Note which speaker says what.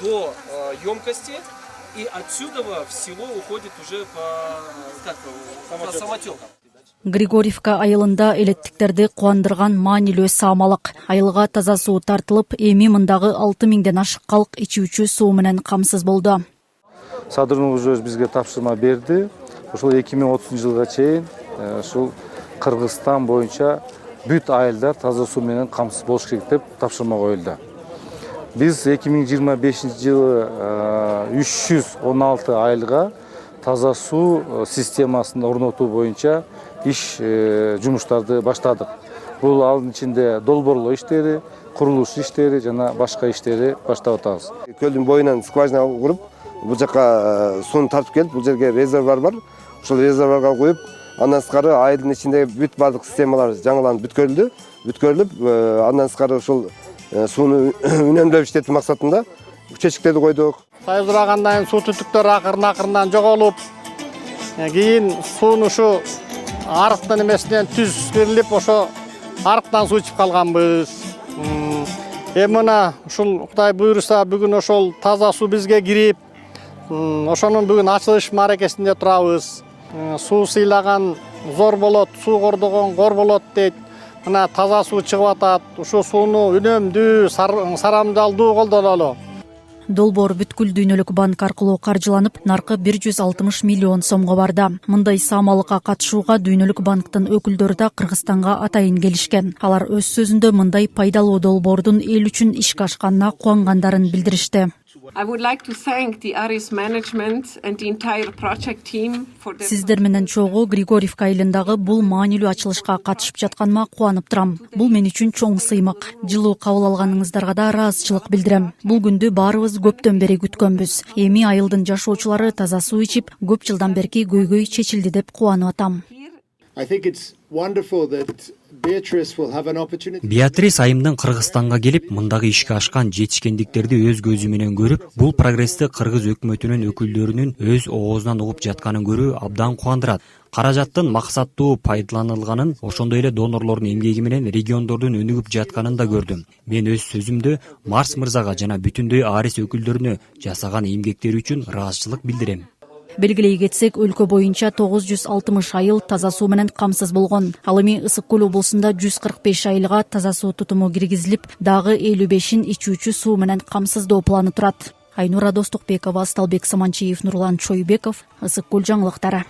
Speaker 1: до емкости, и отсюда в село уходит уже по самотекам.
Speaker 2: Григорьевка айылында элеттиктерди кубандырган маанилүү саамалык. Айылга таза суу тартылып, эми мындагы 6000ден ашык калк ичүүчү суу менен камсыз болду.
Speaker 3: Садырновuz бизге тапшырма берди. Ошол 2030 жылга чейин ушул Кыргызстан боюнча бүт айылдар таза суу менен камсыз болуш керек деп тапшырма коюлду. Биз 2025 жылы 316 айылга таза суу системасын орнотуу боюнча иш жумуштарды баштадык. Бул алдын ичинде долбоорлоо иштери, курулуш иштери жана башка иштери баштап атабыз.
Speaker 4: Көлдүн боюнан скважина куруп, бул жака сууну тартып келип, бул жерге резервуар бар. Ошол резервуарга куюп, андан сырткары айылдын ичинде бүт бардык системалар жаңыланып бүткөрүлүп, андан сырткары ушул сууну үнөмдөп иштетүү максатында чечиктерди койдук.
Speaker 5: Сайыздыргандан суу түтүктөр акырын-акырындан жоголуп, кийин сууну ушу арыктын эмесинен түз кирилип, ошо арыктан суу ичип калганбыз. Эми мына ушул Кудай буйруса бүгүн ошол таза суу бизге кирип, ошонун бүгүн ачылыш мааракесинде турабыз. Суу сыйлаган зор болот, суу кордогон кор болот дейт. Мына таза суу чыгып атат. Ушул сууну үнөмдүү, сарамжалдуу колдонолу.
Speaker 2: Долбоор бүткүл дүйнөлүк банк аркылуу каржыланып, наркы 160 миллион сомго барды. Мындай саамалыкка катышууга дүйнөлүк банктын өкүлдөрү да Кыргызстанга атайын келишкен. Алар өз сөзүндө мындай пайдалуу долбоордун эл үчүн ишке ашканына кубангандарын билдиришти.
Speaker 6: I would like to thank the Aris management and the entire project team for their...
Speaker 2: Сиздер менен чогуу Григорьевка айылындагы бул маанилүү ачылышка катышып жатканыма кубанып турам. Бул мен үчүн чоң сыймык. Жылуу кабыл алганыңыздарга да ыраазычылык билдирем. Бул күндү баарыбыз көптөн бери күткөнбүз. Эми айылдын жашоочулары таза суу ичип, көп жылдан берки көйгөй чечилди деп кубанып атам.
Speaker 7: Беатрис айымдын Кыргызстанга келип, мындагы ишке ашкан жетишкендиктерди өз көзү менен көрүп, бул прогрессти кыргыз өкмөтүнүн өкүлдөрүнүн өз оозунан угуп жатканын көрүү абдан кубандырат. Каражаттын максаттуу пайдаланылганын, ошондой эле донорлордун эмгеги менен региондордун өнүгүп жатканын да көрдүм. Мен өз сөзүмдө Марс мырзага жана бүтүндөй Арис өкүлдөрүнө жасаган эмгектери үчүн ыраазычылык билдирем.
Speaker 2: Белгилей кетсек, өлкө боюнча 960 айыл таза суу менен камсыз болгон. Ал эми Ысык көл облусунда 145 айылга таза суу тутуму киргизилип, дагы 55-ин ичүүчү суу менен камсыздоо планы турат. Айнура Достукбекова, Сталбек Саманчиев, Нурлан Чойбеков, Ысык көл жаңылыктары.